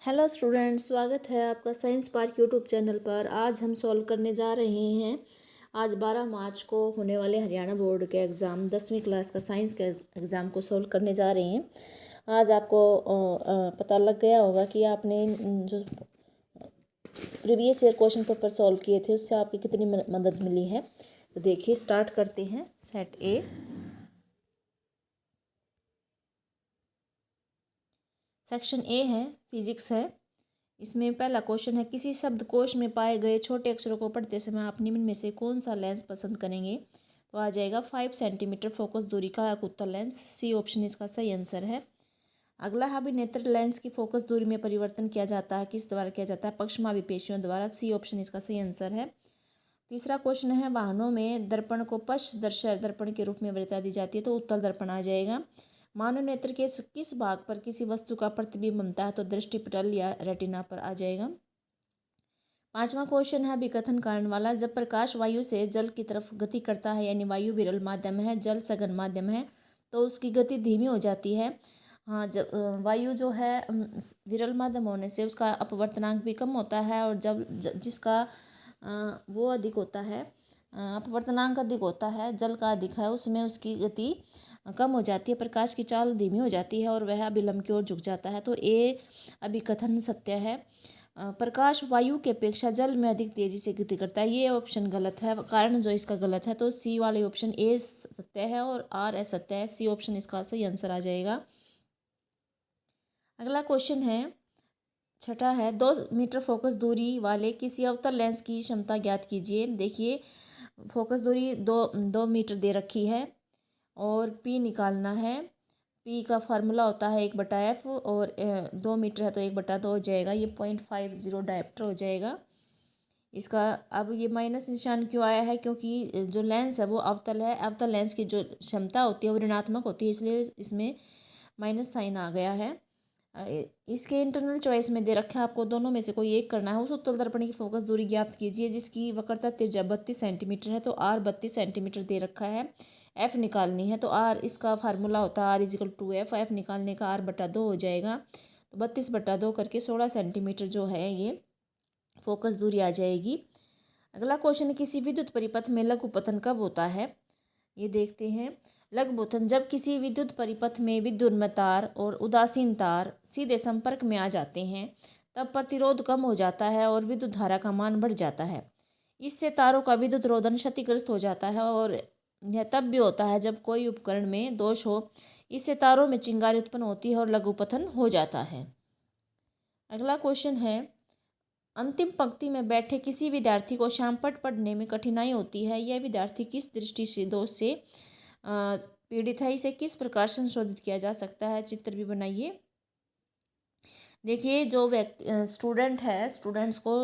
Hello students, स्वागत है आपका साइंस पार्क यूट्यूब चैनल पर। आज हम सॉल्व करने जा रहे हैं। आज 12 मार्च को होने वाले हरियाणा बोर्ड के एग्ज़ाम 10वीं क्लास का साइंस के एग्ज़ाम को सॉल्व करने जा रहे हैं। आज आपको पता लग गया होगा कि आपने जो previous year question paper solve किए थे उससे आपकी कितनी मदद मिली है। तो देखिए, स्टार्ट करते हैं। Set A. सेक्शन ए है, फिजिक्स है। इसमें पहला क्वेश्चन है, किसी शब्दकोश में पाए गए छोटे अक्षरों को पढ़ते समय आप निम्न में से कौन सा लेंस पसंद करेंगे। तो आ जाएगा 5 सेंटीमीटर फोकस दूरी का एक उत्तल लेंस। सी ऑप्शन इसका सही आंसर है। अगला है, अभिनेत्र लेंस की फोकस दूरी में परिवर्तन किया जाता है, किस द्वारा किया जाता है। पक्षमापी पेशियों द्वारा। सी ऑप्शन इसका सही आंसर है। तीसरा क्वेश्चन है, वाहनों में दर्पण को पश्चदर्शी दर्पण के रूप में वरीयता दी जाती है, तो उत्तल दर्पण आ जाएगा। मानव नेत्र के किस भाग पर किसी वस्तु का प्रतिबिंब बनता है, तो दृष्टिपटल या रेटिना पर आ जाएगा। पांचवा क्वेश्चन है, अभिकथन कारण वाला। जब प्रकाश वायु से जल की तरफ गति करता है, यानी वायु विरल माध्यम है, जल सघन माध्यम है, तो उसकी गति धीमी हो जाती है। हाँ, जब वायु जो है विरल माध्यम होने से उसका अपवर्तनांक भी कम होता है, और जब जिसका वो अधिक होता है, अपवर्तनांक अधिक होता है, जल का अधिक है, उसमें उसकी गति कम हो जाती है, प्रकाश की चाल धीमी हो जाती है और वह अभिलंब की ओर झुक जाता है। तो ए अभिकथन सत्य है। प्रकाश वायु के अपेक्षा जल में अधिक तेजी से गति करता है, ये ऑप्शन गलत है। कारण जो इसका गलत है, तो सी वाले ऑप्शन ए सत्य है और आर असत्य है। सी ऑप्शन इसका सही आंसर आ जाएगा। अगला क्वेश्चन है, छठा है, 2 मीटर फोकस दूरी वाले किसी अवतल लेंस की क्षमता ज्ञात कीजिए। देखिए, फोकस दूरी दो मीटर दे रखी है और पी निकालना है। पी का फार्मूला होता है 1/f, और 2 मीटर है तो 1/2 हो जाएगा। ये 0.50 डायप्टर हो जाएगा इसका। अब ये माइनस निशान क्यों आया है, क्योंकि जो लेंस है वो अवतल है। अवतल लेंस की जो क्षमता होती है वो ऋणात्मक होती है, इसलिए इसमें माइनस साइन आ गया है। इसके इंटरनल चॉइस में दे रखा है, आपको दोनों में से कोई एक करना है। उस उत्तल दर्पण की फोकस दूरी ज्ञात कीजिए जिसकी वक्रता त्रिज्या 32 सेंटीमीटर है, तो आर 32 सेंटीमीटर दे रखा है। एफ निकालनी है, तो आर इसका फार्मूला होता है R=2F। एफ निकालने का R/2 हो जाएगा, तो 32/2 करके 16 सेंटीमीटर जो है ये फोकस दूरी आ जाएगी। अगला क्वेश्चन है, किसी विद्युत परिपथ में लघुपतन कब होता है, ये देखते हैं। लघुपतन जब किसी विद्युत परिपथ में विद्युन्मय तार और उदासीन तार सीधे संपर्क में आ जाते हैं, तब प्रतिरोध कम हो जाता है और विद्युत धारा का मान बढ़ जाता है। इससे तारों का विद्युत रोधन क्षतिग्रस्त हो जाता है, और यह तब भी होता है जब कोई उपकरण में दोष हो। इससे तारों में चिंगारी उत्पन्न होती है और लघुपतन हो जाता है। अगला क्वेश्चन है, अंतिम पंक्ति में बैठे किसी विद्यार्थी को श्यामपट्ट पढ़ने में कठिनाई होती है, यह विद्यार्थी किस दृष्टि से दोष से पीड़ित है, इसे किस प्रकार संशोधित किया जा सकता है। चित्र भी बनाइए। देखिए, जो व्यक्ति स्टूडेंट है, स्टूडेंट्स को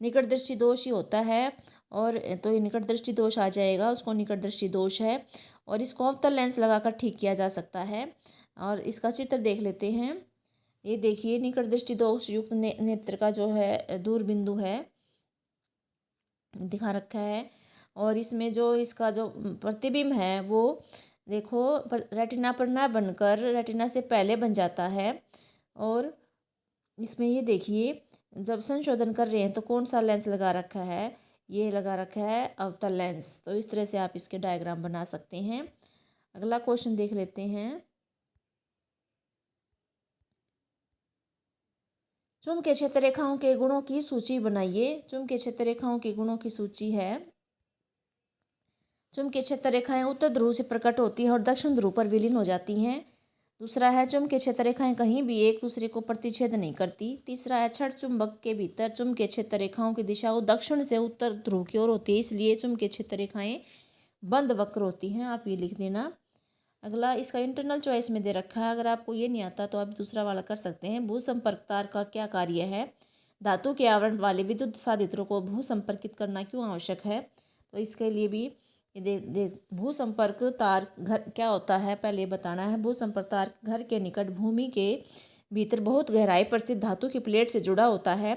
निकट दृष्टि दोष ही होता है, और तो ये निकट दृष्टि दोष आ जाएगा, उसको निकट दृष्टि दोष है, और इसको अवतल लेंस लगाकर ठीक किया जा सकता है। और इसका चित्र देख लेते हैं। ये देखिए, निकट दृष्टि दोष युक्त नेत्र का जो है दूर बिंदु है दिखा रखा है, और इसमें जो इसका जो प्रतिबिंब है वो देखो रेटिना पर ना बनकर रेटिना से पहले बन जाता है। और इसमें ये देखिए, जब संशोधन कर रहे हैं तो कौन सा लेंस लगा रखा है, ये लगा रखा है अवतल लेंस। तो इस तरह से आप इसके डायग्राम बना सकते हैं। अगला क्वेश्चन देख लेते हैं। चुंबकीय क्षेत्र रेखाओं के गुणों की सूची बनाइए। चुंबकीय क्षेत्र रेखाओं के गुणों की सूची है, चुंबकीय क्षेत्र रेखाएं उत्तर ध्रुव से प्रकट होती हैं और दक्षिण ध्रुव पर विलीन हो जाती हैं। दूसरा है, चुंबकीय क्षेत्र रेखाएं कहीं भी एक दूसरे को प्रतिच्छेद नहीं करती। तीसरा है, छड़ चुंबक के भीतर चुंबकीय क्षेत्र रेखाओं की दिशा दक्षिण से उत्तर ध्रुव की ओर होती है, इसलिए चुंबकीय क्षेत्र रेखाएं बंद वक्र होती हैं। आप ये लिख देना। अगला, इसका इंटरनल चॉइस में दे रखा है, अगर आपको ये नहीं आता तो आप दूसरा वाला कर सकते हैं। भू संपर्क तार का क्या कार्य है। धातु के आवरण वाले विद्युत साधित्रों को भू संपर्कित करना क्यों आवश्यक है। तो इसके लिए भी भू संपर्क तार घर क्या होता है पहले बताना है। भू संपर्क तार घर के निकट भूमि के भीतर बहुत गहराई पर स्थित धातु की प्लेट से जुड़ा होता है।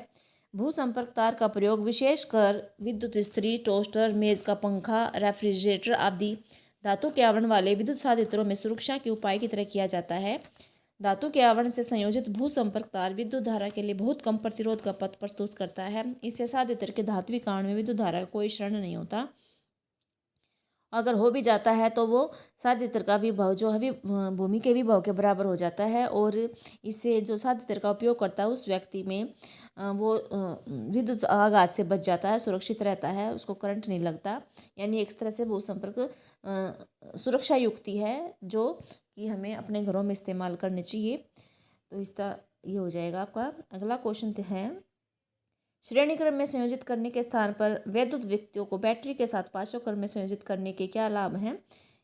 भू संपर्क तार का प्रयोग विशेषकर विद्युत इस्त्री, टोस्टर, मेज का पंखा, रेफ्रिजरेटर आदि धातु के आवरण वाले विद्युत साधित्रों में सुरक्षा के उपाय की तरह किया जाता है। धातु के आवरण से संयोजित भू संपर्क तार विद्युत धारा के लिए बहुत कम प्रतिरोध का पथ प्रस्तुत करता है। इससे सादे तरह के धात्विक आवरण में विद्युत धारा का कोई क्षरण नहीं होता। अगर हो भी जाता है तो वो साध्य का विभव जो है भूमि के विभव के बराबर हो जाता है, और इससे जो साध्य का उपयोग करता है उस व्यक्ति में वो विद्युत आघात से बच जाता है, सुरक्षित रहता है, उसको करंट नहीं लगता। यानी एक तरह से भू संपर्क सुरक्षा युक्ति है जो कि हमें अपने घरों में इस्तेमाल करनी चाहिए। तो इसका ये हो जाएगा आपका। अगला क्वेश्चन है, श्रेणी क्रम में संयोजित करने के स्थान पर वैद्युत व्यक्तियों को बैटरी के साथ पार्श्व क्रम में संयोजित करने के क्या लाभ हैं?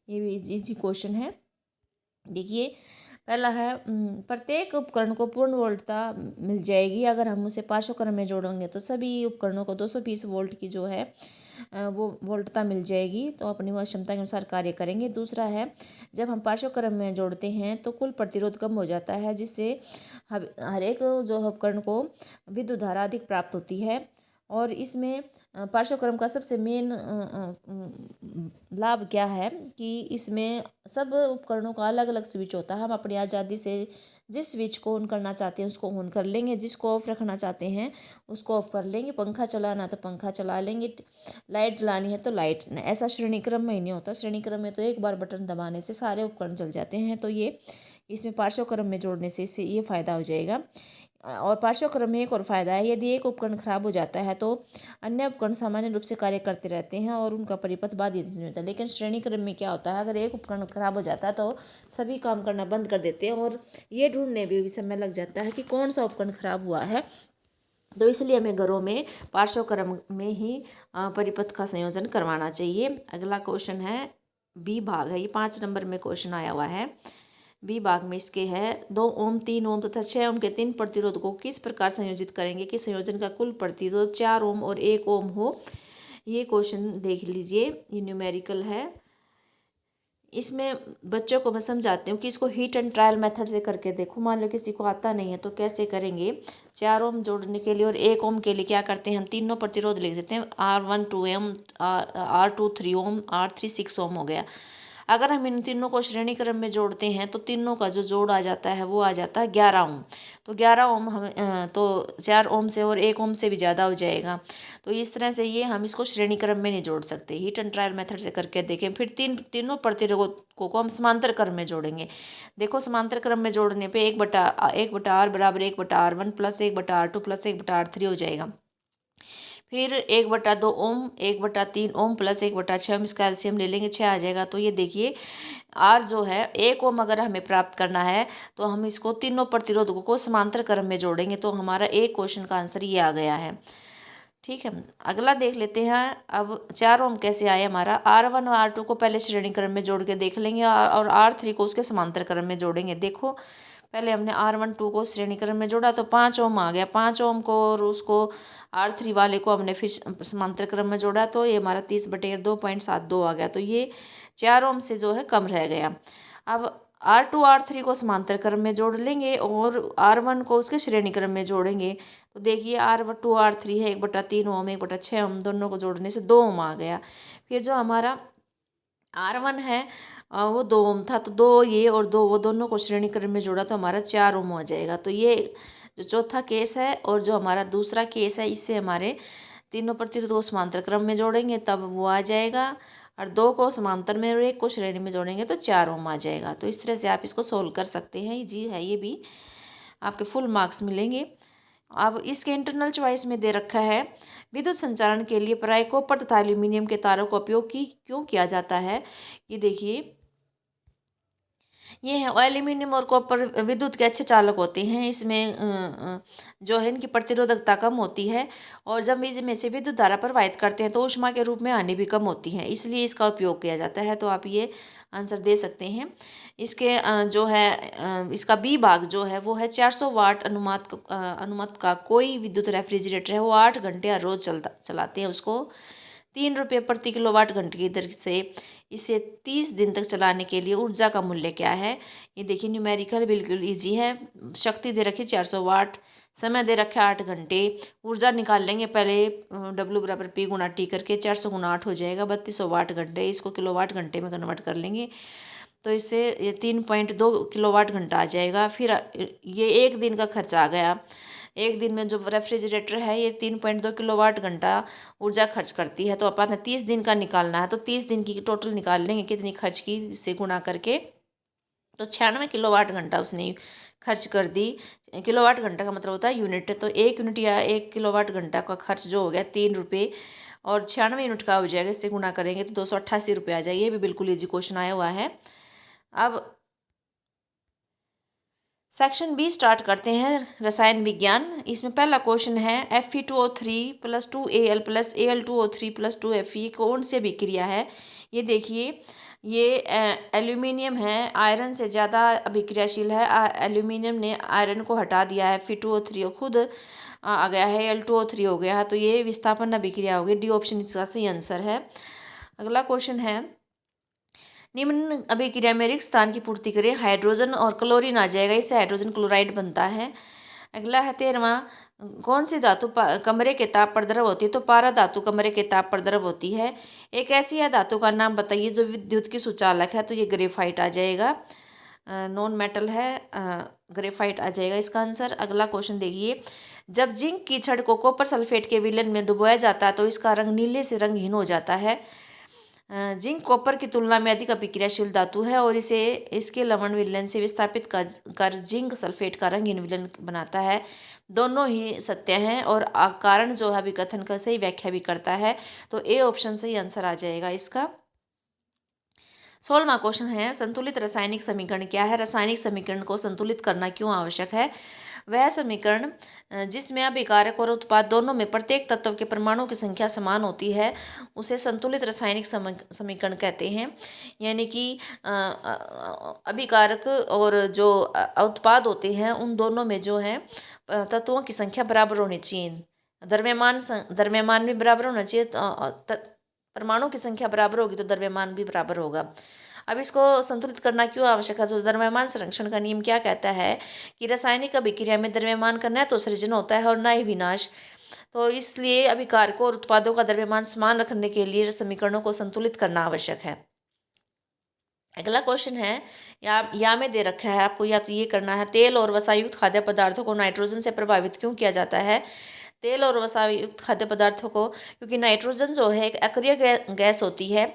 ये भी इजी क्वेश्चन है। देखिए, पहला है प्रत्येक उपकरण को पूर्ण वोल्टता मिल जाएगी। अगर हम उसे पार्श्व क्रम में जोड़ेंगे तो सभी उपकरणों को 220 वोल्ट की जो है वो वोल्टता मिल जाएगी, तो अपनी वह क्षमता के अनुसार कार्य करेंगे। दूसरा है, जब हम पार्श्व क्रम में जोड़ते हैं तो कुल प्रतिरोध कम हो जाता है, जिससे हर एक जो उपकरण को विद्युत धारा अधिक प्राप्त होती है। और इसमें पार्श्व क्रम का सबसे मेन लाभ क्या है कि इसमें सब उपकरणों का अलग अलग स्विच होता है। हम अपनी आज़ादी से जिस स्विच को ऑन करना चाहते हैं उसको ऑन कर लेंगे, जिसको ऑफ रखना चाहते हैं उसको ऑफ कर लेंगे, पंखा चलाना तो पंखा चला लेंगे, लाइट जलानी है तो लाइट। ऐसा श्रेणी क्रम में ही नहीं होता। श्रेणी क्रम में तो एक बार बटन दबाने से सारे उपकरण चल जाते हैं। तो ये इसमें पार्श्व क्रम में जोड़ने से इससे ये फ़ायदा हो जाएगा। और पार्श्व क्रम में एक और फ़ायदा है, यदि एक उपकरण खराब हो जाता है तो अन्य उपकरण सामान्य रूप से कार्य करते रहते हैं और उनका परिपथ बाधित नहीं होता। लेकिन श्रेणी क्रम में क्या होता है, अगर एक उपकरण खराब हो जाता है तो सभी काम करना बंद कर देते हैं और ये ढूंढने में भी समय लग जाता है कि कौन सा उपकरण खराब हुआ है। तो इसलिए हमें घरों में पार्श्व क्रम में ही परिपथ का संयोजन करवाना चाहिए। अगला क्वेश्चन है, बी भाग है, ये 5 नंबर में क्वेश्चन आया हुआ है। बी भाग में इसके है 2 ओम 3 ओम तथा 6 ओम के 3 प्रतिरोध को किस प्रकार संयोजित करेंगे कि संयोजन का कुल प्रतिरोध 4 ओम और 1 ओम हो। ये क्वेश्चन देख लीजिए, ये न्यूमेरिकल है। इसमें बच्चों को मैं समझाती हूँ कि इसको हीट एंड ट्रायल मेथड से करके देखो। मान लो किसी को आता नहीं है तो कैसे करेंगे। 4 ओम जोड़ने के लिए और 1 ओम के लिए क्या करते हैं, हम तीनों प्रतिरोध लिख देते हैं। R1 2 ओम, R2 3 ओम, R3 6 ओम हो गया। अगर हम इन तीनों को श्रेणी क्रम में जोड़ते हैं तो तीनों का जो जोड़ आ जाता है वो आ जाता है 11 ओम। तो 11 ओम हम तो 4 ओम से और 1 ओम से भी ज़्यादा हो जाएगा। तो इस तरह से ये हम इसको श्रेणी क्रम में नहीं जोड़ सकते। हीट एंड ट्रायल मेथड से करके देखें। फिर तीनों प्रतिरोधकों को हम समांतर क्रम में जोड़ेंगे। देखो, समांतर क्रम में जोड़ने पे 1/R बराबर 1/R1 plus 1/R2 plus 1/R3 हो जाएगा। फिर 1/2 ओम 1/3 ओम प्लस 1/6 ओम, इसका एलसीएम ले लेंगे, 6 आ जाएगा। तो ये देखिए, आर जो है 1 ओम अगर हमें प्राप्त करना है तो हम इसको तीनों प्रतिरोधकों को समांतर क्रम में जोड़ेंगे। तो हमारा एक क्वेश्चन का आंसर ये आ गया है। ठीक है, अगला देख लेते हैं। अब 4 ओम कैसे आए हमारा। R1 और R2 को पहले श्रेणी क्रम में जोड़ के देख लेंगे और R3 को उसके समांतर क्रम में जोड़ेंगे। देखो, पहले हमने R1 2 को श्रेणी क्रम में जोड़ा तो 5 ओम आ गया। 5 ओम को और उसको R3 वाले को हमने फिर समांतर क्रम में जोड़ा तो ये हमारा 30/2.72 आ गया। तो ये 4 ओम से जो है कम रह गया। अब R2 R3 को समांतर क्रम में जोड़ लेंगे और R1 को उसके श्रेणी क्रम में जोड़ेंगे। तो देखिए, R2 R3 है 1/3 ओम 1/6 ओम, दोनों को जोड़ने से 2 ओम आ गया। फिर जो हमारा R1 है वो 2 ओम था, तो 2 ये और 2 वो, दोनों को श्रेणी क्रम में जोड़ा तो हमारा 4 ओम हो जाएगा। तो ये जो चौथा केस है और जो हमारा दूसरा केस है, इससे हमारे तीनों प्रतिरोध को समांतर क्रम में जोड़ेंगे तब वो आ जाएगा, और 2 को समांतर में और 1 को श्रेणी में जोड़ेंगे तो 4 ओम आ जाएगा। तो इस तरह से आप इसको सोल्व कर सकते हैं। जी है, ये भी आपके फुल मार्क्स मिलेंगे। अब इसके इंटरनल चॉइस में दे रखा है, विद्युत संचारण के लिए प्रायः कॉपर तथा एल्यूमिनियम के तारों का उपयोग क्यों किया जाता है। ये देखिए, ये है एल्यूमिनियम और कॉपर विद्युत के अच्छे चालक होते हैं। इसमें जो है इनकी प्रतिरोधकता कम होती है और जब इसमें से विद्युत धारा प्रवाहित करते हैं तो ऊष्मा के रूप में हानि भी कम होती है, इसलिए इसका उपयोग किया जाता है। तो आप ये आंसर दे सकते हैं। इसके जो है इसका बी भाग जो है वो है 400 वाट अनुमत का कोई विद्युत रेफ्रिजरेटर है, वो 8 घंटे हर रोज चलाते हैं उसको 3 रुपये प्रति किलोवाट घंटे की दर से इसे 30 दिन तक चलाने के लिए ऊर्जा का मूल्य क्या है। ये देखिए, न्यूमेरिकल बिल्कुल इजी है। शक्ति दे रखी 400 वाट, समय दे रखा है 8 घंटे, ऊर्जा निकाल लेंगे पहले W बराबर P गुणा T करके, 400 गुणा 8 हो जाएगा 3200 वाट घंटे। इसको किलोवाट घंटे में कन्वर्ट कर लेंगे तो इससे ये 3.2 किलोवाट घंटा आ जाएगा। फिर ये एक दिन का खर्च आ गया। एक दिन में जो रेफ्रिजरेटर है ये 3.2 किलोवाट घंटा ऊर्जा खर्च करती है। तो अपन ने 30 दिन का निकालना है, तो 30 दिन की टोटल निकाल लेंगे कितनी खर्च की, इससे गुणा करके। तो 96 किलोवाट घंटा उसने खर्च कर दी। किलोवाट घंटा का मतलब होता है यूनिट। तो 1 यूनिट या 1 किलोवाट घंटा का खर्च जो हो गया 3 रुपये, और 96 यूनिट का हो जाएगा, इससे गुणा करेंगे तो 288 रुपये आ जाएगी। ये भी बिल्कुल ईजी क्वेश्चन आया हुआ है। अब सेक्शन बी स्टार्ट करते हैं, रसायन विज्ञान। इसमें पहला क्वेश्चन है Fe2O3 + 2Al + Al2O3 + 2Fe कौन सी अभिक्रिया है। ये देखिए, ये एल्यूमिनियम है, आयरन से ज़्यादा अभिक्रियाशील है। एल्यूमिनियम ने आयरन को हटा दिया है, Fe2O3 खुद आ गया है, Al2O3 हो गया है। तो ये विस्थापन अभिक्रिया होगी। डी ऑप्शन इसका सही आंसर है। अगला क्वेश्चन है, निम्न अभिक्रिया में रिक्त स्थान की पूर्ति करें। हाइड्रोजन और क्लोरीन आ जाएगा, इससे हाइड्रोजन क्लोराइड बनता है। अगला है 13वां, कौन सी धातु कमरे के ताप पर द्रव होती है। तो पारा धातु कमरे के ताप पर द्रव होती है। एक ऐसी है धातु का नाम बताइए जो विद्युत की सुचालक है। तो ये ग्रेफाइट आ जाएगा, नॉन मेटल है, ग्रेफाइट आ जाएगा इसका आंसर। अगला क्वेश्चन देखिए, जब जिंक की छड़ को कॉपर सल्फेट के विलयन में डुबोया जाता है तो इसका रंग नीले से रंगहीन हो जाता है। जिंक कॉपर की तुलना में अधिक अभिक्रियाशील धातु है और इसे इसके लवण विलयन से विस्थापित कर जिंक सल्फेट का रंगहीन विलयन बनाता है। दोनों ही सत्य हैं और कारण जो है अभिकथन का सही व्याख्या भी करता है। तो ए ऑप्शन सही आंसर आ जाएगा इसका। 16वां क्वेश्चन है, संतुलित रासायनिक समीकरण क्या है। रासायनिक समीकरण को संतुलित करना क्यों आवश्यक है। वह समीकरण जिसमें अभिकारक और उत्पाद दोनों में प्रत्येक तत्व के परमाणु की संख्या समान होती है उसे संतुलित रासायनिक समीकरण कहते हैं। यानी कि अभिकारक और जो उत्पाद होते हैं उन दोनों में जो है तत्वों की संख्या बराबर होनी चाहिए। द्रव्यमान भी बराबर होना चाहिए। परमाणु की संख्या बराबर होगी तो द्रव्यमान भी बराबर होगा। अब इसको संतुलित करना क्यों आवश्यक है। तो द्रव्यमान संरक्षण का नियम क्या कहता है कि रासायनिक अभिक्रिया में द्रव्यमान का न तो सृजन होता है और न ही विनाश। तो इसलिए अभिकारकों और उत्पादों का द्रव्यमान समान रखने के लिए समीकरणों को संतुलित करना आवश्यक है। अगला क्वेश्चन है, या में दे रखा है आपको, या तो ये करना है, तेल और वसायुक्त खाद्य पदार्थों को नाइट्रोजन से प्रभावित क्यों किया जाता है। तेल और वसायुक्त खाद्य पदार्थों को, क्योंकि नाइट्रोजन जो है एक अक्रिय गैस होती है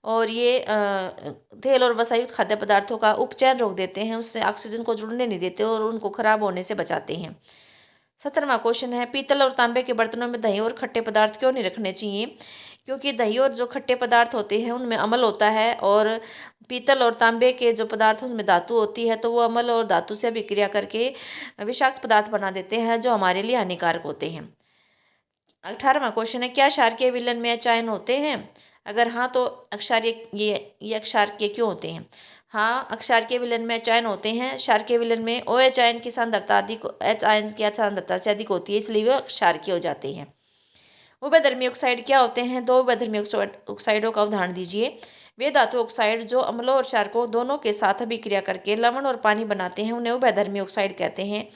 और ये तेल और वसायुक्त खाद्य पदार्थों का उपचयन रोक देते हैं, उससे ऑक्सीजन को जुड़ने नहीं देते और उनको खराब होने से बचाते हैं। 17वां क्वेश्चन है, पीतल और तांबे के बर्तनों में दही और खट्टे पदार्थ क्यों नहीं रखने चाहिए। क्योंकि दही और जो खट्टे पदार्थ होते हैं उनमें अम्ल होता है और पीतल और तांबे के जो पदार्थ उनमें धातु होती है, तो वो अम्ल और धातु से अभिक्रिया करके विषाक्त पदार्थ बना देते हैं जो हमारे लिए हानिकारक होते हैं। 18वां क्वेश्चन है, क्या क्षारकीय विलयन में अचायन होते हैं। अगर हाँ तो अक्षारीय ये अक्षारकीय क्यों होते हैं। हाँ, अक्षारकीय विलयन में अचायन होते हैं। क्षारकीय विलयन में OH आयन की सांद्रता अधिक H आयन की सांद्रता से अधिक होती है, इसलिए वे क्षारकीय हो जाते हैं। उभयधर्मी ऑक्साइड क्या होते हैं। दो उभयधर्मी ऑक्साइडों का उदाहरण दीजिए। वे धातु ऑक्साइड जो अम्लों और क्षारकों दोनों के साथ अभिक्रिया करके लवण और पानी बनाते हैं उन्हें उभयधर्मी ऑक्साइड कहते हैं,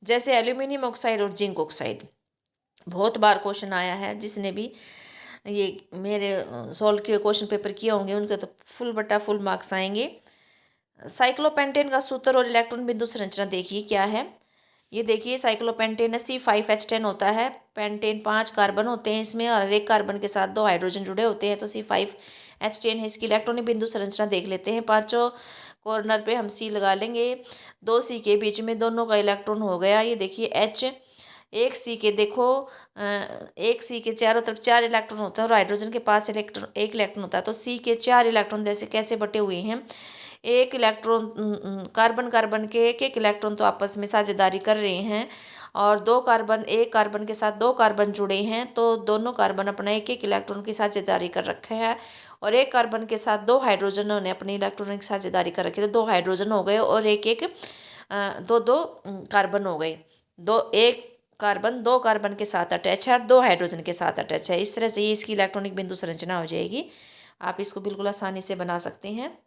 जैसे एल्यूमिनियम ऑक्साइड और जिंक ऑक्साइड। बहुत बार क्वेश्चन आया है, जिसने भी ये मेरे सॉल्व किए क्वेश्चन पेपर किए होंगे उनके तो फुल बटा फुल मार्क्स आएंगे। साइक्लोपेंटेन का सूत्र और इलेक्ट्रॉन बिंदु संरचना देखिए क्या है। ये देखिए, साइक्लोपेंटेन C5H10 होता है। पेंटेन 5 कार्बन होते हैं इसमें और एक कार्बन के साथ 2 हाइड्रोजन जुड़े होते हैं, तो C5H10 है। इसकी इलेक्ट्रॉनिक बिंदु संरचना देख लेते हैं। पांचों कॉर्नर पे हम C लगा लेंगे, 2 C के बीच में दोनों का इलेक्ट्रॉन हो गया। ये देखिए H, एक C के देखो, एक C के चारों तरफ 4 इलेक्ट्रॉन होता है और हाइड्रोजन के पास एक इलेक्ट्रॉन होता है। तो C के 4 इलेक्ट्रॉन जैसे कैसे बटे हुए हैं। एक इलेक्ट्रॉन कार्बन के एक इलेक्ट्रॉन तो आपस में साझेदारी कर रहे हैं और एक कार्बन के साथ 2 कार्बन जुड़े हैं, तो दोनों कार्बन अपना एक इलेक्ट्रॉन की साझेदारी कर रखे हैं और एक कार्बन के साथ 2 हाइड्रोजन ने अपनी इलेक्ट्रॉन की साझेदारी कर रखी, तो 2 हाइड्रोजन हो गए और दो कार्बन हो गए। एक कार्बन 2 कार्बन के साथ अटैच है और 2 हाइड्रोजन के साथ अटैच है। इस तरह से ये इसकी इलेक्ट्रॉनिक बिंदु संरचना हो जाएगी। आप इसको बिल्कुल आसानी से बना सकते हैं।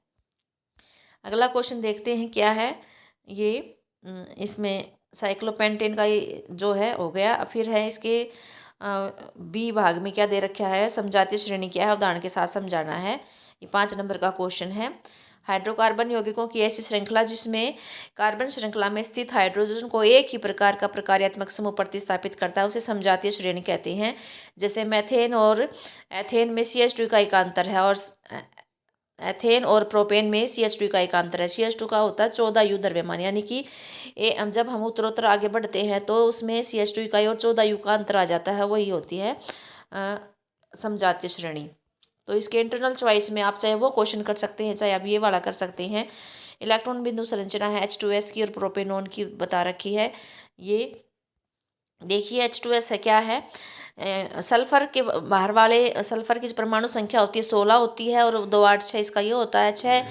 अगला क्वेश्चन देखते हैं क्या है। ये इसमें साइक्लोपेंटेन का जो है हो गया। फिर है इसके बी भाग में क्या दे रखा है, समजातीय श्रेणी क्या है, उदाहरण के साथ समझाना है। ये 5 नंबर का क्वेश्चन है। हाइड्रोकार्बन यौगिकों की ऐसी श्रृंखला जिसमें कार्बन श्रृंखला में स्थित हाइड्रोजन को एक ही प्रकार का प्रकार्यात्मक समूह प्रतिस्थापित करता है उसे समजातीय श्रेणी कहते हैं। जैसे मेथेन और एथेन में CH2 का एकांतर है और एथेन और प्रोपेन में CH2 का एकांतर है। CH2 का होता है 14U द्रव्यमान, यानी कि जब हम उत्तरोत्तर आगे बढ़ते हैं तो उसमें CH2 इकाई और 14U का अंतर आ जाता है, वही होती है समजातीय श्रेणी। तो इसके इंटरनल चॉइस में आप चाहे वो क्वेश्चन कर सकते हैं, चाहे आप ये वाला कर सकते हैं। इलेक्ट्रॉन बिंदु संरचना है H2S की और प्रोपेनॉन की बता रखी है। ये देखिए H2S है क्या है, सल्फर के बाहर वाले सल्फर की जो परमाणु संख्या होती है 16 होती है और 2 8 6 इसका ये होता है। 6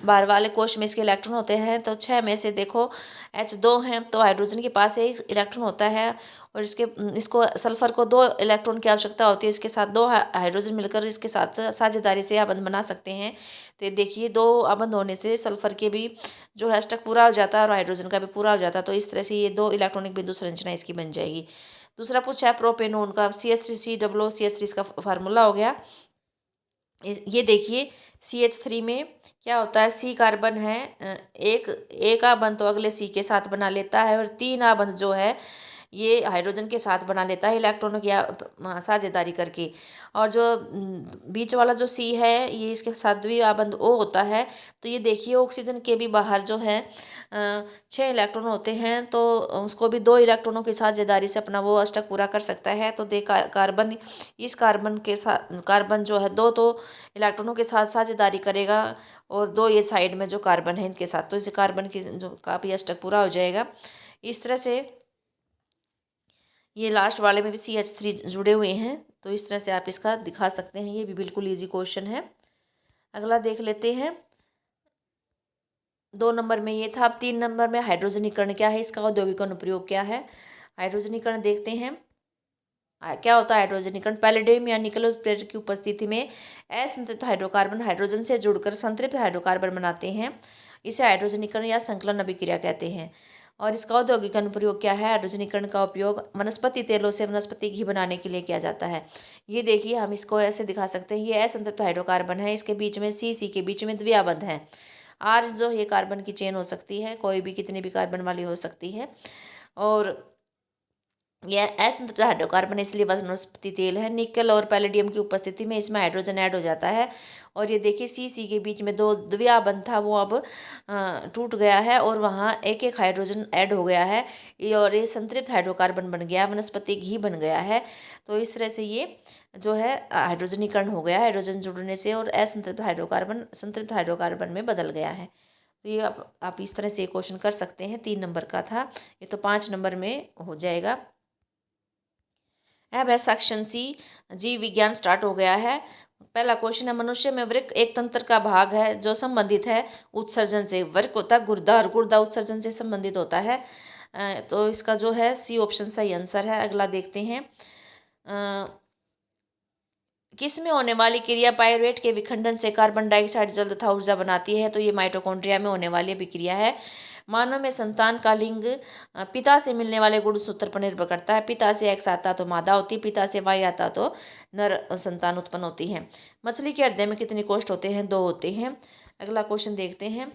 बाहर वाले कोश में इसके इलेक्ट्रॉन होते हैं, तो 6 में से देखो H2 हैं तो हाइड्रोजन के पास 1 इलेक्ट्रॉन होता है और इसको सल्फर को 2 इलेक्ट्रॉन की आवश्यकता होती है। इसके साथ 2 हाइड्रोजन मिलकर इसके साथ साझेदारी से आबंध बना सकते हैं। तो देखिए 2 आबंध होने से सल्फर के भी जो है अष्टक पूरा हो जाता है और हाइड्रोजन का भी पूरा हो जाता है। तो इस तरह से ये 2 इलेक्ट्रॉनिक बिंदु संरचना इसकी बन जाएगी। दूसरा पूछा है प्रोपेनॉन का, CH3COO CH3 इसका फार्मूला हो गया। ये देखिए CH3 में क्या होता है, C कार्बन है, एक आबंध तो अगले C के साथ बना लेता है और 3 आबंध जो है ये हाइड्रोजन के साथ बना लेता है इलेक्ट्रॉनों की साझेदारी करके। और जो बीच वाला जो C है ये इसके साथ द्विआबंध O होता है। तो ये देखिए ऑक्सीजन के भी बाहर जो है 6 इलेक्ट्रॉन होते हैं, तो उसको भी 2 इलेक्ट्रॉनों की साझेदारी से अपना वो अष्टक पूरा कर सकता है। तो कार्बन इस कार्बन के साथ कार्बन जो है 2 तो इलेक्ट्रॉनों के साथ साझेदारी करेगा और 2 ये साइड में जो कार्बन है इनके साथ, तो इस कार्बन की जो का भी अष्टक पूरा हो जाएगा। इस तरह से ये लास्ट वाले में भी CH3 जुड़े हुए हैं, तो इस तरह से आप इसका दिखा सकते हैं। ये भी बिल्कुल इजी क्वेश्चन है। अगला देख लेते हैं। 2 नंबर में ये था। अब 3 नंबर में हाइड्रोजनीकरण क्या है, इसका औद्योगिक अनुप्रयोग क्या है। हाइड्रोजनीकरण देखते हैं क्या होता है। हाइड्रोजनीकरण पैलेडियम या निकल उत्प्रेरक की उपस्थिति में असंतृप्त हाइड्रोकार्बन हाइड्रोजन से जुड़कर संतृप्त हाइड्रोकार्बन बनाते हैं। इसे हाइड्रोजनीकरण या संकलन अभिक्रिया कहते हैं। और इसका औद्योगिक अनुप्रयोग क्या है। हाइड्रोजनीकरण का उपयोग वनस्पति तेलों से वनस्पति घी बनाने के लिए किया जाता है। ये देखिए हम इसको ऐसे दिखा सकते हैं। ये असंतृप्त हाइड्रोकार्बन है, इसके बीच में C के बीच में द्विआबंध है। R जो ये कार्बन की चेन हो सकती है, कोई भी कितनी भी कार्बन वाली हो सकती है। और यह असंतृप्त हाइड्रोकार्बन इसलिए वनस्पति तेल है। निकल और पैलेडियम की उपस्थिति में इसमें हाइड्रोजन ऐड हो जाता है। और ये देखिए C के बीच में 2 द्विआबंध था, वो अब टूट गया है और वहाँ एक एक हाइड्रोजन ऐड हो गया है और ये संतृप्त हाइड्रोकार्बन बन गया, वनस्पति घी बन गया है। तो इस तरह से ये जो है हाइड्रोजनीकरण हो गया, हाइड्रोजन जुड़ने से, और असंतृप्त हाइड्रोकार्बन संतृप्त हाइड्रोकार्बन में बदल गया है। तो ये आप इस तरह से क्वेश्चन कर सकते हैं। 3 नंबर का था ये, तो 5 नंबर में हो जाएगा। अब है सेक्शन C, जीव विज्ञान स्टार्ट हो गया है। पहला क्वेश्चन है, मनुष्य में वृक्क एक तंत्र का भाग है जो संबंधित है उत्सर्जन से। वृक्क होता है गुर्दा और गुर्दा उत्सर्जन से संबंधित होता है। तो इसका जो है C ऑप्शन सही आंसर है। अगला देखते हैं। किस में होने वाली क्रिया पायरुवेट के विखंडन से कार्बन डाइऑक्साइड जल तथा ऊर्जा बनाती है। तो ये माइटोकॉन्ड्रिया में होने वाली अभिक्रिया है। मानव में संतान का लिंग पिता से मिलने वाले गुणसूत्र पर निर्भर करता है। पिता से X आता तो मादा होती, पिता से Y आता तो नर संतान उत्पन्न होती है। मछली के हृदय में कितने कोष्ठ होते हैं, 2 होते हैं। अगला क्वेश्चन देखते हैं।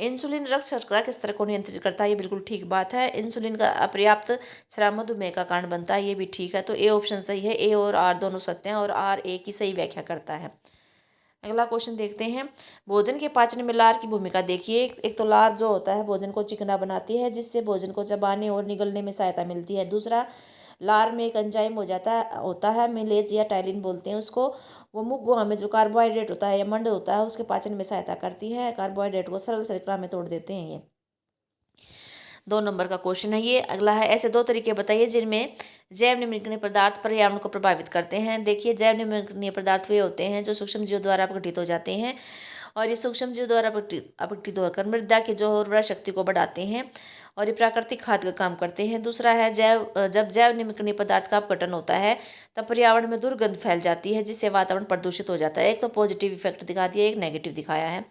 इंसुलिन रक्त शर्करा के स्तर को नियंत्रित करता है, ये बिल्कुल ठीक बात है। इंसुलिन का अपर्याप्त स्राव मधुमेह का कारण बनता है, ये भी ठीक है। तो A ऑप्शन सही है। A और R दोनों सत्य हैं और R A की सही व्याख्या करता है। अगला क्वेश्चन देखते हैं। भोजन के पाचन में लार की भूमिका देखिए। एक तो लार जो होता है भोजन को चिकना बनाती है, जिससे भोजन को चबाने और निगलने में सहायता मिलती है। दूसरा, लार में एक एंजाइम होता है मिलेज या टाइलिन बोलते हैं उसको। वो मुख गुहा में जो कार्बोहाइड्रेट होता है या मंड होता है उसके पाचन में सहायता करती है। कार्बोहाइड्रेट को सरल शर्करा में तोड़ देते हैं। ये 2 नंबर का क्वेश्चन है ये। अगला है, ऐसे 2 तरीके बताइए जिनमें जैव निम्नलिखित पदार्थ पर्यावरण को प्रभावित करते हैं। देखिए जैव निम्नलिखित पदार्थ वे होते हैं जो सूक्ष्म जीवों द्वारा अपघटित हो जाते हैं और ये सूक्ष्म जीवों द्वारा अपघटित होकर मृदा की जो उर्वरा शक्ति को बढ़ाते हैं और ये प्राकृतिक खाद का काम करते हैं। दूसरा है, जब जैव निम्नलिखित पदार्थ का अपघटन होता है तब पर्यावरण में दुर्गंध फैल जाती है, जिससे वातावरण प्रदूषित हो जाता है। एक तो पॉजिटिव इफेक्ट दिखा दिया, एक नेगेटिव दिखाया है।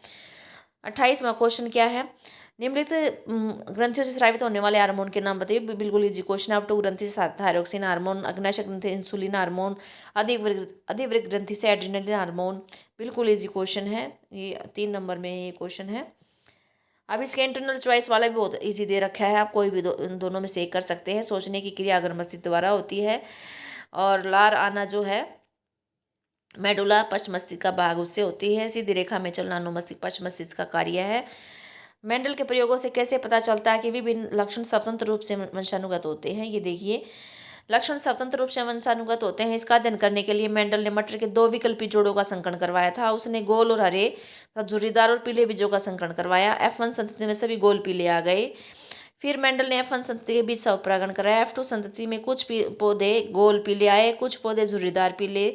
28वां क्वेश्चन क्या है। निम्नलिखित ग्रंथियों से स्रावित होने वाले हार्मोन के नाम बताइए। बिल्कुल इजी क्वेश्चन। ऑफ टू ग्रंथि से थायरोक्सिन हार्मोन, अग्नाशय ग्रंथि इंसुलिन हार्मोन, अधिवृक्क ग्रंथि से एड्रेनलिन हार्मोन। बिल्कुल इजी क्वेश्चन है, ये 3 नंबर में ये क्वेश्चन है। अब इसके इंटरनल चॉइस वाला भी बहुत इजी दे रखा है, आप कोई भी इन दोनों में से एक कर सकते हैं। सोचने की क्रिया अगर मस्तिष्क द्वारा होती है, और लार आना जो है मेडुला पश्च मस्तिष्क का भाग उससे होती है। सीधी रेखा में चलना अनुमस्तिष्क पश्च मस्तिष्क का कार्य है। मेंडल के प्रयोगों से कैसे पता चलता है कि विभिन्न लक्षण स्वतंत्र रूप से वंशानुगत होते हैं। ये देखिए, लक्षण स्वतंत्र रूप से वंशानुगत होते हैं। इसका अध्ययन करने के लिए मेंडल ने मटर के 2 विकल्पी जोड़ों का संकरण करवाया था। उसने गोल और हरे तथा झुर्रीदार और पीले बीजों का संकरण करवाया। F1 संतति में सभी गोल पीले आ गए। फिर मेंडल ने F1 संतति के बीच स्वपरागण कराया। F2 संतति में कुछ पौधे गोल पीले आए, कुछ पौधे झुर्रीदार पीले,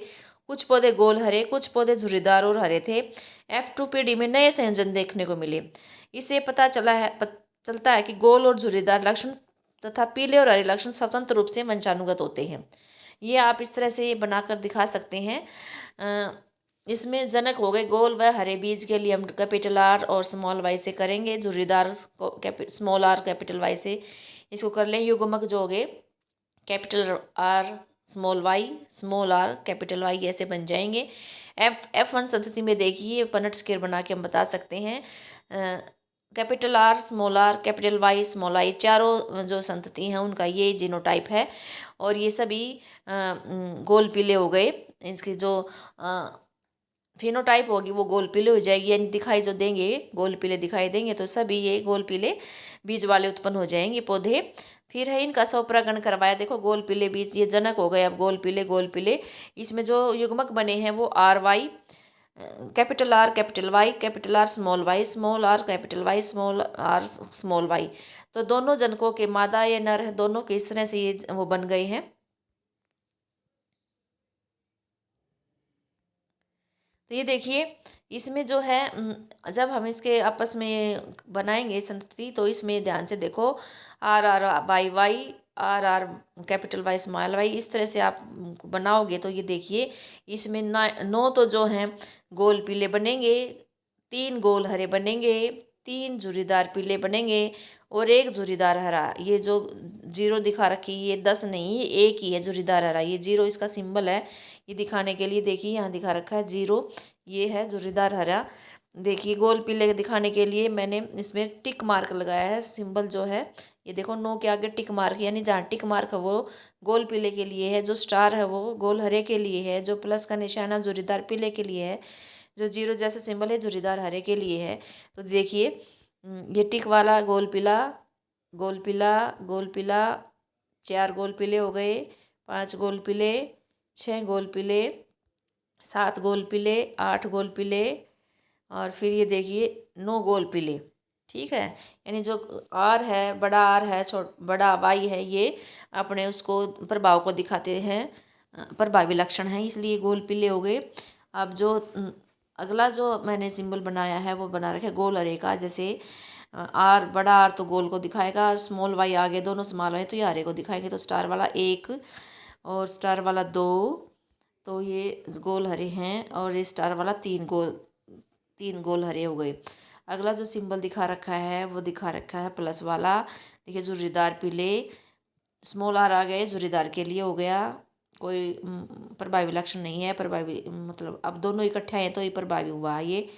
कुछ पौधे गोल हरे, कुछ पौधे झुर्रीदार और हरे थे। F2 पीढ़ी में नए संयोजन देखने को मिले। इससे पता चलता है कि गोल और झुर्रीदार लक्षण तथा पीले और हरे लक्षण स्वतंत्र रूप से वंशानुगत होते हैं। ये आप इस तरह से बनाकर दिखा सकते हैं। इसमें जनक हो गए गोल व हरे बीज के लिए हम कैपिटल आर और स्मॉल वाई से करेंगे। झुर्रीदार को स्मॉल आर कैपिटल वाई से इसको कर लें। युग्मक जो हो गए capital R small R capital Y, ऐसे बन जाएंगे। F1 संतति में देखिए पनट स्क्वायर बना के हम बता सकते हैं। Capital R small R capital Y small I, चारों जो संतति हैं उनका ये जीनोटाइप है। और ये सभी गोल पीले हो गए। इसकी जो फिनोटाइप होगी वो गोल पीले हो जाएगी, यानी दिखाई जो देंगे गोल पीले दिखाई देंगे, तो सभी ये गोल पीले बीज वाले उत्पन्न हो जाएंगे पौधे। फिर है इनका स्वपरागण करवाया। देखो गोल पीले बीज ये जनक हो गए। अब गोल पीले इसमें जो युग्मक बने हैं वो R Y capital R capital Y capital R small R capital Y small R small Y. तो दोनों जनकों के मादा या नर है, दोनों के इस तरह से ये वो बन गए हैं। तो ये देखिए, इसमें जो है जब हम इसके आपस में बनाएंगे संतति, तो इसमें ध्यान से देखो R R Y Y R R capital Y small Y, इस तरह से आप बनाओगे तो ये देखिए इसमें 9 तो जो हैं गोल पीले बनेंगे, 3 गोल हरे बनेंगे, 3 झुर्रीदार पीले बनेंगे और 1 झुर्रीदार हरा। ये जो 0 दिखा रखी ये 10 नहीं, ये 1 ही है झुर्रीदार हरा। ये 0 इसका सिंबल है, ये दिखाने के लिए देखिए यहाँ दिखा रखा है 0, ये है झुर्रीदार हरा। देखिए गोल पीले दिखाने के लिए मैंने इसमें टिक मार्क लगाया है, सिंबल जो है ये देखो 9 के आगे टिक मार्क, यानी जहाँ टिक मार्क है वो गोल पीले के लिए है, जो स्टार है वो गोल हरे के लिए है, जो प्लस का निशाना झुर्रीदार पीले के लिए है, जो 0 जैसा सिंबल है झुर्रीदार हरे के लिए है। तो देखिए ये टिक वाला गोल पीला गोल पीला गोल पीला, 4 गोल पीले हो गए, 5 गोल पीले, 6 गोल पीले, 7 गोल पीले, 8 गोल पीले, और फिर ये देखिए 9 गोल पीले। ठीक है, यानी जो आर है, बड़ा आर है, बड़ा वाई है, ये अपने उसको प्रभाव को दिखाते हैं, प्रभावी लक्षण है, इसलिए गोल पीले हो गए। अब जो अगला जो मैंने सिंबल बनाया है वो बना रखा है गोल हरे का। जैसे आर, बड़ा आर तो गोल को दिखाएगा, स्मॉल वाई आगे दोनों स्मॉल वाई तो ये हरे को दिखाएंगे। तो स्टार वाला 1 और स्टार वाला 2, तो ये गोल हरे हैं, और ये स्टार वाला 3 गोल हरे हो गए। अगला जो सिंबल दिखा रखा है वो दिखा रखा है प्लस वाला। देखिए झुर्रीदार पीले, स्मॉल आर आ गए, झुर्रीदार के लिए हो गया, कोई प्रभावी लक्षण नहीं है। प्रभावी मतलब अब दोनों इकट्ठे आए तो ये प्रभावी हुआ। ये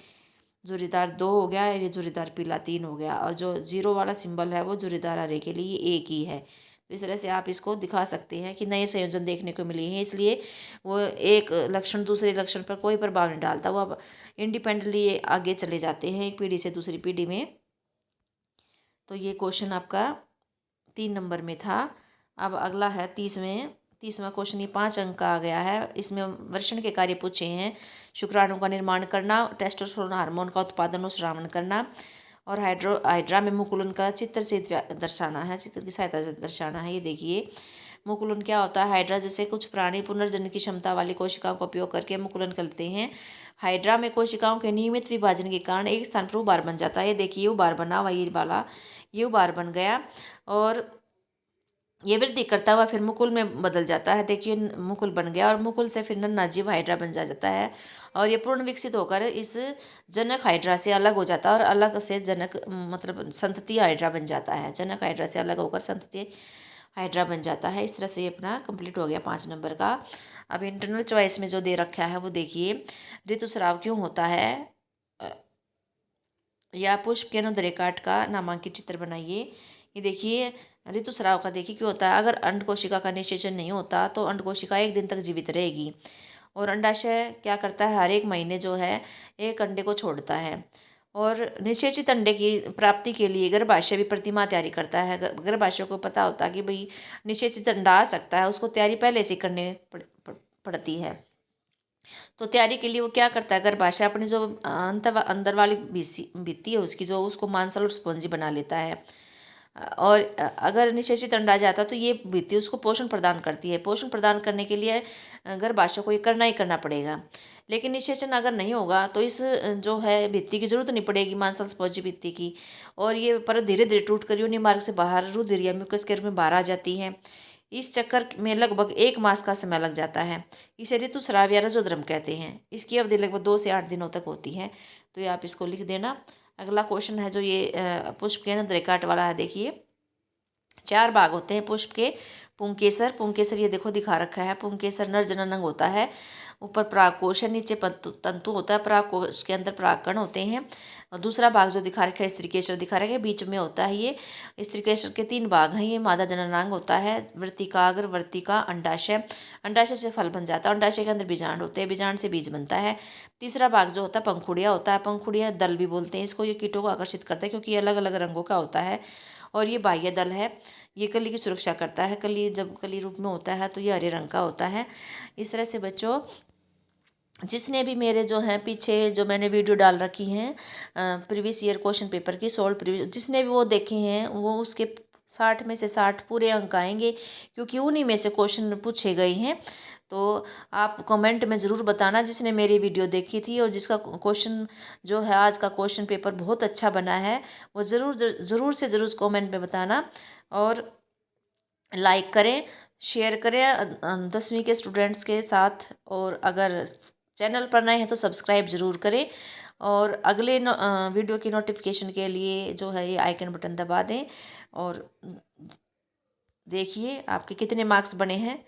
झुर्रीदार 2 हो गया, ये झुर्रीदार पीला 3 हो गया, और जो 0 वाला सिंबल है वो झुर्रीदार हरे के लिए 1 ही है। तो इस तरह से आप इसको दिखा सकते हैं कि नए संयोजन देखने को मिले हैं, इसलिए वो एक लक्षण दूसरे लक्षण पर कोई प्रभाव नहीं डालता, वो अब इंडिपेंडेंटली आगे चले जाते हैं एक पीढ़ी से दूसरी पीढ़ी में। तो ये क्वेश्चन आपका 3 नंबर में था। अब अगला है 30वां क्वेश्चन, ये 5 अंक का आ गया है। इसमें वर्षण के कार्य पूछे हैं। शुक्राणु का निर्माण करना, टेस्टोस्टेरोन हार्मोन का उत्पादन और श्रावण करना, और हाइड्रा में मुकुलन का चित्र से दर्शाना है, चित्र की सहायता से दर्शाना है। ये देखिए मुकुलन क्या होता है। हाइड्रा जैसे कुछ प्राणी पुनर्जन्म की क्षमता वाली कोशिकाओं का उपयोग करके मुकुलन करते हैं। हाइड्रा में कोशिकाओं के नियमित विभाजन के कारण एक स्थान पर उबार बन जाता है। ये देखिए उबार बना हुआ, ये वाला ये उबार बन गया, और ये वृद्धि करता हुआ फिर मुकुल में बदल जाता है। देखिए मुकुल बन गया और मुकुल से फिर नन्ना जीव हाइड्रा बन जाता है और ये पूर्ण विकसित होकर इस जनक हाइड्रा से अलग हो जाता है और अलग से जनक मतलब संतति हाइड्रा बन जाता है। जनक हाइड्रा से अलग होकर संतति हाइड्रा बन जाता है। इस तरह से ये अपना कंप्लीट हो गया 5 नंबर का। अब इंटरनल चॉइस में जो दे रखा है वो देखिए, ऋतुस्राव क्यों होता है, अ, या पुष्प के अनुदैर्घ्य का नामांकित चित्र बनाइए। ये देखिए ऋतुस्राव का देखिए क्यों होता है। अगर अंड कोशिका का निषेचन नहीं होता तो अंड कोशिका 1 दिन तक जीवित रहेगी और अंडाशय क्या करता है, हर एक महीने जो है एक अंडे को छोड़ता है और निषेचित अंडे की प्राप्ति के लिए गर्भाशय भी प्रतिमा तैयारी करता है। गर्भाशय को पता होता है कि भाई निषेचित अंडा आ सकता है, उसको तैयारी पहले से करने पड़ती है। तो तैयारी के लिए वो क्या करता है, गर्भाशय अपनी जो अंदर वाली भित्ति है उसकी जो उसको मांसल और स्पंजी बना लेता है और अगर निषेचित अंडा जाता है तो ये भित्ति उसको पोषण प्रदान करती है। पोषण प्रदान करने के लिए गर्भाशय को ये करना ही करना पड़ेगा। लेकिन निषेचन अगर नहीं होगा तो इस जो है भित्ति की जरूरत नहीं पड़ेगी, मांसल स्पंजी भित्ति की, और ये परत धीरे धीरे टूट कर योनि मार्ग से बाहर रुधिर या म्यूकस के रूप में बाहर आ जाती है। इस चक्कर में लगभग 1 मास का समय लग जाता है। इसे ऋतुस्राव या रजोद्रम कहते हैं। इसकी अवधि लगभग 2 से 8 दिनों तक होती है। तो ये आप इसको लिख देना। अगला क्वेश्चन है जो ये पुष्प के अनुदैर्घ्य वाला है। देखिए 4 भाग होते हैं पुष्प के। पुंकेसर, पुंकेसर ये देखो दिखा रखा है। पुंकेसर नर जननांग होता है। ऊपर परागकोश है, नीचे तंतु होता है, परागकोश के अंदर परागकण होते हैं। और दूसरा भाग जो दिखा रखा है स्त्रीकेसर दिखा रखा है, बीच में होता है ये। स्त्रीकेसर के 3 भाग हैं। ये मादा जननांग होता है, वृत्तिकाग्र, वर्तिका, अंडाशय। अंडाशय से फल बन जाता है, अंडाशय के अंदर बीजांड होते हैं, बीजांड से बीज बनता है। तीसरा भाग जो होता है पंखुड़िया होता है, पंखुड़िया दल भी बोलते हैं इसको। ये कीटों को आकर्षित करता है क्योंकि ये अलग अलग रंगों का होता है। और ये बाह्य दल है, ये कली की सुरक्षा करता है। कली जब कली रूप में होता है तो ये हरे रंग का होता है। इस तरह से बच्चों जिसने भी मेरे जो हैं पीछे जो मैंने वीडियो डाल रखी हैं प्रीवियस ईयर क्वेश्चन पेपर की सोल्व प्रीवियस, जिसने भी वो देखे हैं वो उसके 60 में से 60 पूरे अंक आएंगे क्योंकि उन्हीं में से क्वेश्चन पूछे गए हैं। तो आप कमेंट में ज़रूर बताना जिसने मेरी वीडियो देखी थी और जिसका क्वेश्चन जो है आज का क्वेश्चन पेपर बहुत अच्छा बना है, वो ज़रूर से ज़रूर कमेंट में बताना और लाइक करें, शेयर करें 10वीं के स्टूडेंट्स के साथ। और अगर चैनल पर नए हैं तो सब्सक्राइब ज़रूर करें और अगले वीडियो की नोटिफिकेशन के लिए जो है ये आइकन बटन दबा दें। और देखिए आपके कितने मार्क्स बने हैं।